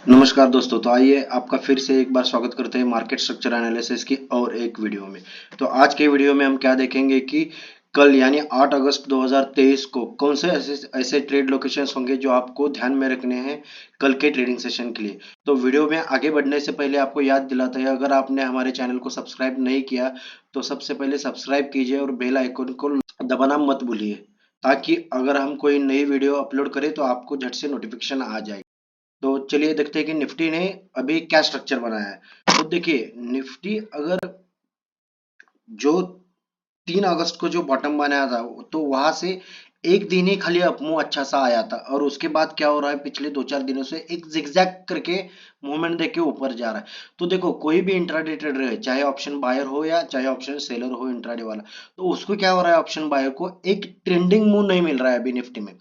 नमस्कार दोस्तों। तो आइए आपका फिर से एक बार स्वागत करते हैं मार्केट स्ट्रक्चर एनालिसिस की और एक वीडियो में। तो आज के वीडियो में हम क्या देखेंगे कि कल यानी 8 अगस्त 2023 को कौन से ऐसे ट्रेड लोकेशंस होंगे जो आपको ध्यान में रखने हैं कल के ट्रेडिंग सेशन के लिए। तो वीडियो में आगे बढ़ने से पहले आपको याद दिलाता है, अगर आपने हमारे चैनल को सब्सक्राइब नहीं किया तो सबसे पहले सब्सक्राइब कीजिए और बेल आइकन को दबाना मत भूलिए, ताकि अगर हम कोई नई वीडियो अपलोड करें तो आपको झट से नोटिफिकेशन आ जाए। तो चलिए देखते हैं कि निफ्टी ने अभी क्या स्ट्रक्चर बनाया है। तो देखिए निफ्टी अगर जो 3 अगस्त को जो बॉटम बनाया था तो वहां से एक दिन ही खाली अपमूव अच्छा सा आया था, और उसके बाद क्या हो रहा है, पिछले 2-4 दिनों से एक जिगजैग करके मूवमेंट देके ऊपर जा रहा है। तो देखो कोई भी इंट्राडे ट्रेडर है, चाहे ऑप्शन बायर हो या चाहे ऑप्शन सेलर हो इंट्राडे वाला, तो उसको क्या हो रहा है, ऑप्शन बायर को एक ट्रेंडिंग मूव नहीं मिल रहा है अभी निफ्टी में।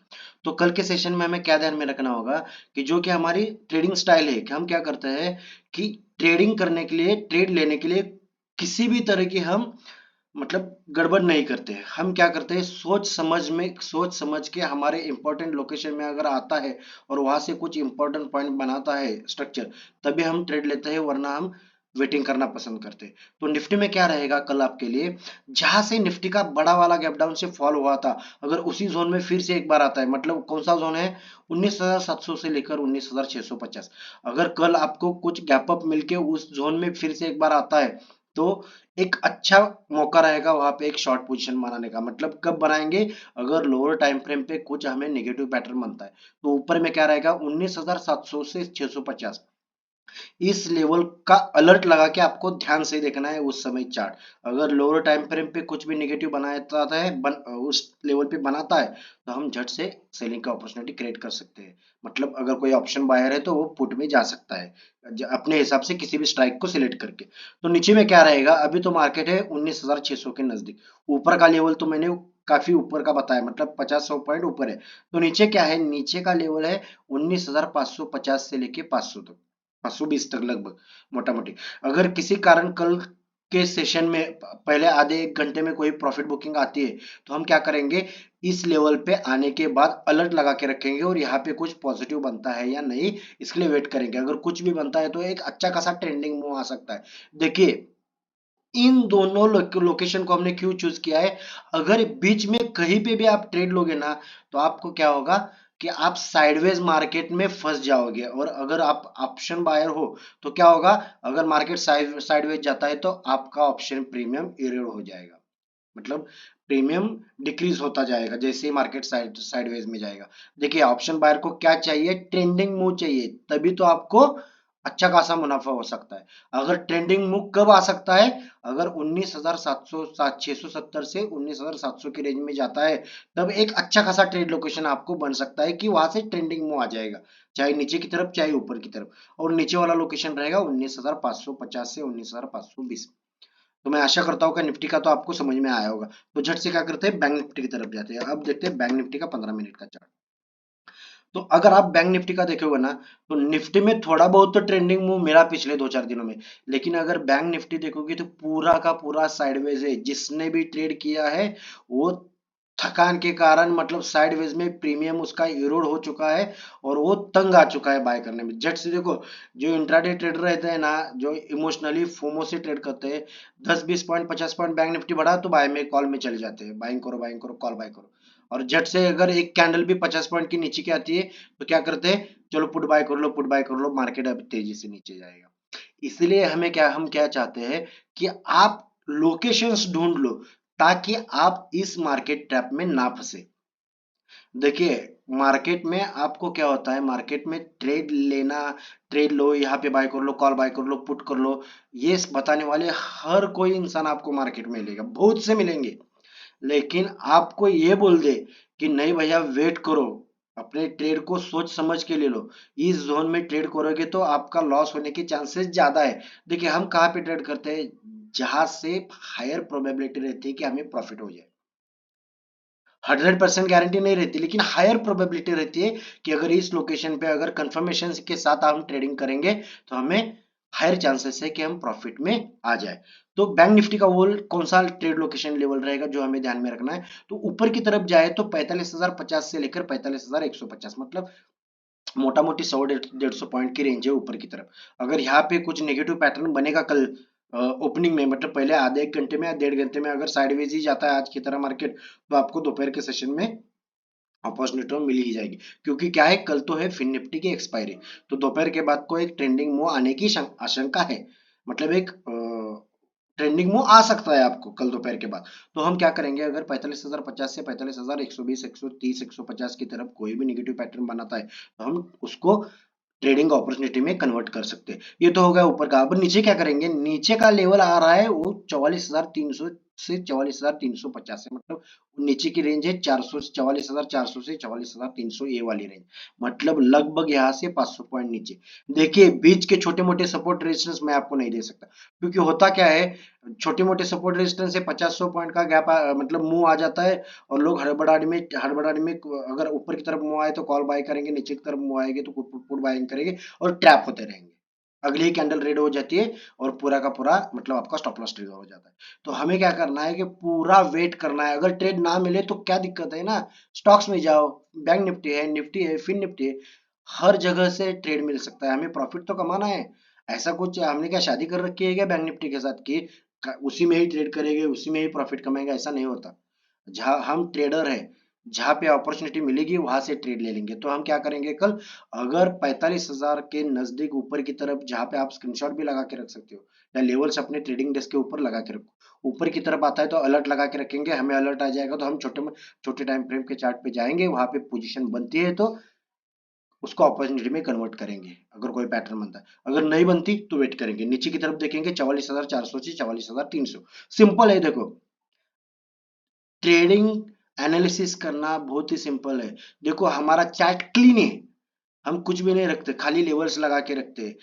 तो कल के सेशन में हमें क्या ध्यान में रखना होगा कि जो कि हमारी ट्रेडिंग स्टाइल है कि हम क्या करते हैं कि ट्रेडिंग करने के लिए, ट्रेड लेने के लिए किसी भी तरह की हम मतलब गड़बड़ नहीं करते हैं। हम क्या करते हैं, सोच समझ के हमारे इंपॉर्टेंट लोकेशन में अगर आता है और वहां से कुछ इंपॉर्टेंट पॉइंट बनाता है स्ट्रक्चर, तभी हम ट्रेड लेते हैं, वरना हम वेटिंग करना पसंद करते हैं। तो निफ्टी में क्या रहेगा कल आपके लिए, जहां से निफ्टी का बड़ा वाला गैप डाउन से फॉल हुआ था, अगर उसी जोन में फिर से एक बार आता है, मतलब कौन सा जोन है, 19,700 से लेकर 19,650। अगर कल आपको कुछ गैप अप मिलके उस जोन में फिर से एक बार आता है तो एक अच्छा मौका रहेगा वहां पे एक शॉर्ट पोजीशन बनाने का। मतलब कब बनाएंगे, अगर लोअर टाइम फ्रेम पे कुछ हमें नेगेटिव पैटर्न बनता है तो ऊपर में क्या रहेगा, 19,700 से 650, इस लेवल का अलर्ट लगा के आपको ध्यान से देखना है उस समय चार्ट। अगर लोअर टाइम फ्रेम पे कुछ भी नेगेटिव बनाता है उस लेवल पे बनाता है तो हम झट से सेलिंग का अपॉर्चुनिटी क्रिएट कर सकते हैं। मतलब अगर कोई ऑप्शन बायर है तो वो पुट में जा सकता है अपने हिसाब से किसी भी स्ट्राइक को सिलेक्ट करके। तो नीचे में क्या रहेगा, अभी तो मार्केट है 19,600 के नजदीक। ऊपर का लेवल तो मैंने काफी ऊपर का बताया, मतलब 50-100 पॉइंट ऊपर है। तो नीचे क्या है, नीचे का लेवल है 19,550 से लेके 500 तक, 520 तक लगभग मोटा मोटी। अगर किसी कारण कल के सेशन में पहले आधे एक घंटे में कोई प्रॉफिट बुकिंग आती है तो हम क्या करेंगे, इस लेवल पे आने के बाद अलर्ट लगा के रखेंगे और यहाँ पे कुछ पॉजिटिव बनता है या नहीं इसके लिए वेट करेंगे। अगर कुछ भी बनता है तो एक अच्छा खासा ट्रेंडिंग मूव आ सकता है। देखिए इन दोनों लोकेशन को हमने क्यों चूज किया है, अगर बीच में कहीं पे भी आप ट्रेड लोगे ना तो आपको क्या होगा कि आप साइडवेज मार्केट में फंस जाओगे। और अगर आप ऑप्शन बायर हो तो क्या होगा, अगर मार्केट साइडवेज जाता है तो आपका ऑप्शन प्रीमियम इरोड हो जाएगा। मतलब प्रीमियम डिक्रीज होता जाएगा जैसे ही मार्केट साइडवेज में जाएगा। देखिए ऑप्शन बायर को क्या चाहिए, ट्रेंडिंग मूव चाहिए, तभी तो आपको अच्छा खासा मुनाफा हो सकता है। अगर ट्रेंडिंग मूव कब आ सकता है, अगर 19,700 670 से 19,700 की रेंज में जाता है, तब एक अच्छा खासा ट्रेड लोकेशन आपको बन सकता है कि वहां से ट्रेंडिंग मूव आ जाएगा, चाहे नीचे की तरफ चाहे ऊपर की तरफ। और नीचे वाला लोकेशन रहेगा 19,550 से 19,520। तो मैं आशा करता हूँ कि निफ्टी का तो आपको समझ में आया होगा। तो झट से क्या करते हैं, बैंक निफ्टी की तरफ जाते हैं। अब देखते हैं बैंक निफ्टी का 15 मिनट का चार्ट। तो अगर आप बैंक निफ्टी का देखोगे ना तो निफ्टी में थोड़ा बहुत तो ट्रेंडिंग मूव मिला पिछले 2-4 दिनों में, लेकिन अगर बैंक निफ्टी देखोगे तो पूरा का पूरा साइडवेज है। जिसने भी ट्रेड किया है वो थकान के कारण, मतलब साइडवेज में प्रीमियम उसका इरोड हो चुका है और वो तंग आ चुका है बाय करने में। जट से देखो, जो इंट्राडे ट्रेडर रहते हैं ना, जो इमोशनली फोमो से ट्रेड करते हैं, 10-20 पॉइंट 50 पॉइंट बैंक निफ्टी बढ़ा तो बाय में कॉल में चले जाते हैं, बाइंग करो कॉल बाय करो। और झट से अगर एक कैंडल भी 50 पॉइंट की नीचे की आती है तो क्या करते हैं, चलो पुट बाय कर लो, पुट बाय कर लो, मार्केट अब तेजी से नीचे जाएगा। इसलिए हम क्या चाहते हैं कि आप लोकेशंस ढूंढ लो ताकि आप इस मार्केट ट्रैप में ना फंसे। देखिए मार्केट में आपको क्या होता है, मार्केट में ट्रेड लेना, ट्रेड लो, यहाँ पे बाय कर लो, कॉल बाय कर लो, पुट कर लो, ये बताने वाले हर कोई इंसान आपको मार्केट में मिलेगा, बहुत से मिलेंगे। लेकिन आपको ये बोल दे कि नहीं भैया वेट करो, अपने ट्रेड को सोच समझ के ले लो, इस जोन में ट्रेड करोगे तो आपका लॉस होने के चांसेस ज्यादा है। देखिए हम कहाँ पे ट्रेड करते हैं, जहां से हायर प्रोबेबिलिटी रहती है कि हमें प्रॉफिट हो जाए। 100% गारंटी नहीं रहती, लेकिन हायर प्रोबेबिलिटी रहती है कि अगर इस लोकेशन पे अगर कंफर्मेशन के साथ हम ट्रेडिंग करेंगे तो हमें हायर चांसेस है कि हम प्रॉफिट में आ जाए। तो बैंक निफ्टी का वो कौन सा ट्रेड लोकेशन लेवल रहेगा जो हमें ध्यान में रखना है, तो ऊपर की तरफ जाए तो 45,050 से लेकर 45,150, मतलब मोटा मोटी 100-150 पॉइंट की रेंज है ऊपर की तरफ। अगर यहाँ पे कुछ नेगेटिव पैटर्न बनेगा कल ओपनिंग में, मतलब पहले आधे एक घंटे में या 1.5 घंटे में अगर साइडवेज ही जाता है आज की तरह मार्केट, तो आपको दोपहर के सेशन में अपॉर्चुनिटी मिल ही जाएगी। क्योंकि क्या है, कल तो है फिन निफ्टी की एक्सपायरी, तो दोपहर के बाद को एक ट्रेंडिंग मूव आने की आशंका है। मतलब एक ट्रेंडिंग मूव आ सकता है आपको कल दोपहर के बाद। तो हम क्या करेंगे, अगर 45,050 से 45,120, 130, 150 की तरफ कोई भी निगेटिव पैटर्न बनाता है, तो हम उसको ट्रेडिंग अपॉर्चुनिटी में कन्वर्ट कर सकते हैं। ये तो हो गया ऊपर का। अब नीचे क्या करेंगे, नीचे का लेवल आ रहा है वो 44,300 से 44,350 है, मतलब नीचे की रेंज है 400 44,400 से 44,300, ये वाली रेंज। मतलब लगभग यहाँ से 500 पॉइंट नीचे। देखिए बीच के छोटे मोटे सपोर्ट रेजिस्टेंस मैं आपको नहीं दे सकता, क्योंकि होता क्या है, छोटे मोटे सपोर्ट रेजिस्टेंस से 50-100 पॉइंट का गैप मतलब मुंह आ जाता है, और लोग हड़बड़ाहट में अगर ऊपर की तरफ मुंह आए तो कॉल बाय करेंगे, नीचे की तरफ मुंह आएंगे तो पुट बाइंग करेंगे, और ट्रैप होते रहेंगे। अगली ही कैंडल रेड हो जाती है और पूरा का पूरा मतलब आपका स्टॉप लॉस ट्रिगर हो जाता है। तो हमें क्या करना है कि पूरा वेट करना है। अगर ट्रेड ना मिले तो क्या दिक्कत है ना, स्टॉक्स में जाओ, बैंक निफ्टी है फिन निफ्टी है, हर जगह से ट्रेड मिल सकता है। हमें प्रॉफिट तो कमाना है। ऐसा कुछ हमने क्या शादी कर रखी है क्या बैंक निफ्टी के साथ कि उसी में ही ट्रेड करेंगे, उसी में ही प्रॉफिट कमाएंगे? ऐसा नहीं होता। जहां हम ट्रेडर है, जहां पे अपॉर्चुनिटी मिलेगी वहां से ट्रेड ले लेंगे। तो हम क्या करेंगे कल, अगर 45,000 के नजदीक ऊपर की तरफ, जहां पे आप स्क्रीनशॉट भी लगा के रख सकते हो या लेवल्स अपने ट्रेडिंग डेस्क के ऊपर लगा के रखो, ऊपर की तरफ आता है तो अलर्ट लगा के रखेंगे। हमें अलर्ट आ जाएगा तो हम छोटे छोटे टाइम फ्रेम के चार्ट पे जाएंगे, वहां पे पोजीशन बनती है तो उसको अपॉर्चुनिटी में कन्वर्ट करेंगे। अगर कोई पैटर्न बनता है, अगर नहीं बनती तो वेट करेंगे, नीचे की तरफ देखेंगे 44,400 से 44,300। सिंपल है देखो, ट्रेडिंग एनालिसिस करना बहुत ही सिंपल है। देखो हमारा चार्ट क्लीन है, हम कुछ भी नहीं रखते, खाली लेवल्स लगा के रखते हैं।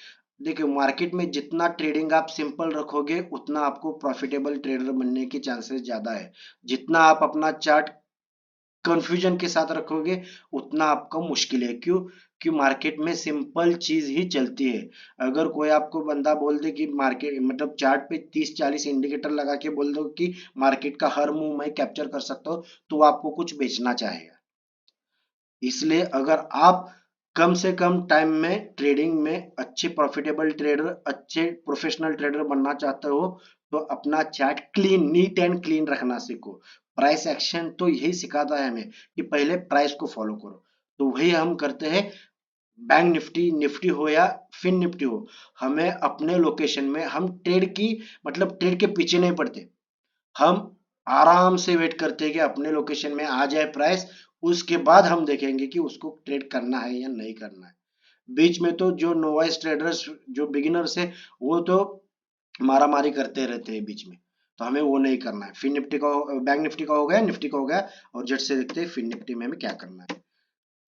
देखिए मार्केट में जितना ट्रेडिंग आप सिंपल रखोगे उतना आपको प्रॉफिटेबल ट्रेडर बनने के चांसेस ज्यादा है। जितना आप अपना चार्ट कंफ्यूजन के साथ रखोगे उतना आपका मुश्किल है। क्यों? कि मार्केट में सिंपल चीज ही चलती है। अगर कोई आपको बंदा बोल दे कि मार्केट मतलब चार्ट पे 30-40 इंडिकेटर लगा के बोल दो कि मार्केट का हर मूव मैं कैप्चर कर सकता हूँ, तो वो आपको कुछ बेचना चाहेगा। इसलिए अगर आप कम से कम टाइम में ट्रेडिंग में अच्छे प्रॉफिटेबल ट्रेडर, अच्छे प्रोफेशनल ट्रेडर बनना चाहते हो, तो अपना chart clean, neat and clean रखना सीखो। प्राइस एक्शन तो यही सिखाता है हमें कि पहले प्राइस को फॉलो करो। तो वही हम करते हैं। बैंक निफ्टी निफ्टी हो या फिन निफ्टी हो, हमें अपने लोकेशन में हम ट्रेड की मतलब ट्रेड के पीछे नहीं पड़ते। हम आराम से वेट करते हैं कि अपने लोकेशन में आ जाए प्राइस, उसके बाद हम देखेंगे कि उसको ट्रेड करना है या नहीं करना है। बीच में तो जो नोवाइस ट्रेडर्स, जो बिगिनर्स है, वो तो मारा मारी करते रहते हैं बीच में। तो हमें वो नहीं करना है। फिन निफ्टी का बैंक निफ्टी का हो गया, निफ्टी का हो गया, और झट से देखते हैं फिन निफ्टी में हमें क्या करना है।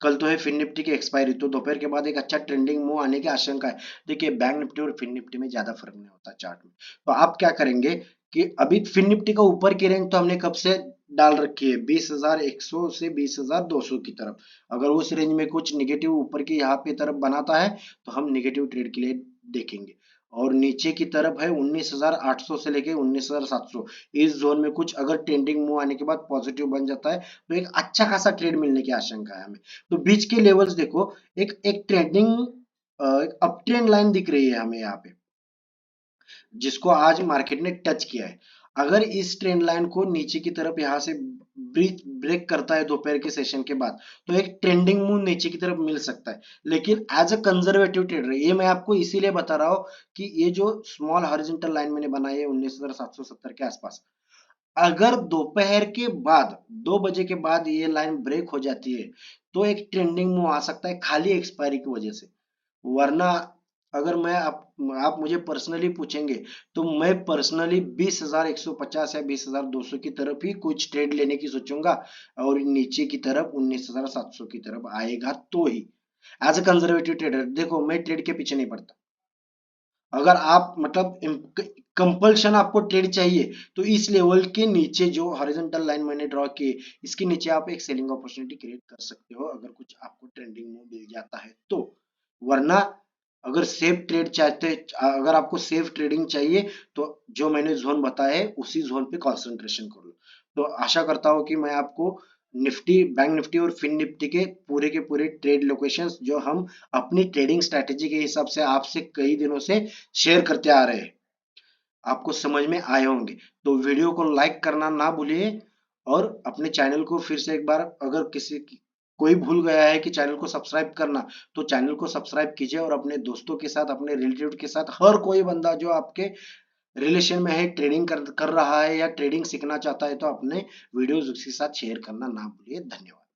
कल तो है फिन निफ्टी की एक्सपायरी, तो दोपहर के बाद एक अच्छा ट्रेंडिंग मूव आने की आशंका है। देखिए बैंक निफ्टी और फिन निफ्टी में ज्यादा फर्क नहीं होता चार्ट में। तो आप क्या करेंगे कि अभी फिन निफ्टी का ऊपर की रेंज तो हमने कब से डाल रखी है, 20,100 से 20,200 की तरफ। अगर उस रेंज में कुछ निगेटिव ऊपर की यहाँ पे तरफ बनाता है तो हम निगेटिव ट्रेड के लिए देखेंगे। और नीचे की तरफ है 19,800 से लेके 19,700, इस जोन में कुछ अगर ट्रेंडिंग मूव आने के बाद पॉजिटिव बन जाता है तो एक अच्छा खासा ट्रेड मिलने की आशंका है हमें। तो बीच के लेवल्स देखो, एक एक ट्रेंडिंग एक अप ट्रेंड लाइन दिख रही है हमें यहाँ पे, जिसको आज मार्केट ने टच किया है। अगर इस ट्रेंड लाइन को नीचे की तरफ यहाँ से ब्रेक करता है दोपहर के सेशन के बाद, तो एक ट्रेंडिंग मूव नीचे की तरफ मिल सकता है। लेकिन एज अ कंजर्वेटिव ट्रेडर, ये मैं आपको इसीलिए बता रहा हूँ कि ये जो स्मॉल हॉरिजॉन्टल लाइन मैंने बनाई है 19,770 के आसपास, अगर दोपहर के बाद 2 बजे के बाद ये लाइन ब्रेक हो जाती है तो एक ट्रेंडिंग मूव आ सकता है, खाली एक्सपायरी की वजह से। वरना अगर मैं आप मुझे पर्सनली पूछेंगे तो मैं पर्सनली 20,150 या 20,200 की तरफ ही कुछ ट्रेड लेने की सोचूंगा, और नीचे की तरफ 19,700 की तरफ आएगा तो ही। एज अ कंजर्वेटिव ट्रेडर देखो, मैं ट्रेड के पीछे नहीं पड़ता। अगर आप मतलब कंपल्शन आपको ट्रेड चाहिए तो इस लेवल के नीचे जो हॉरिजॉन्टल लाइन मैंने ड्रॉ की है, इसके नीचे आप एक सेलिंग अपॉर्चुनिटी क्रिएट कर सकते हो अगर कुछ आपको ट्रेंडिंग मूव मिल जाता है तो। वरना अगर सेफ ट्रेड चाहते, अगर आपको सेफ ट्रेडिंग चाहिए तो जो मैंने जोन बताया है उसी जोन पे कंसंट्रेशन कर लो। तो आशा करता हूँ कि मैं आपको निफ्टी, बैंक निफ्टी और फिन निफ्टी के पूरे ट्रेड लोकेशंस जो हम अपनी ट्रेडिंग स्ट्रैटेजी के हिसाब से आपसे कई दिनों से शेयर करते आ रहे हैं, आपको समझ में आए होंगे। तो वीडियो को लाइक करना ना भूलिए और अपने चैनल को फिर से एक बार, अगर कोई भूल गया है कि चैनल को सब्सक्राइब करना, तो चैनल को सब्सक्राइब कीजिए और अपने दोस्तों के साथ, अपने रिलेटिव के साथ, हर कोई बंदा जो आपके रिलेशन में है, ट्रेडिंग कर रहा है या ट्रेडिंग सीखना चाहता है, तो अपने वीडियोस उसके साथ शेयर करना ना भूलिए। धन्यवाद।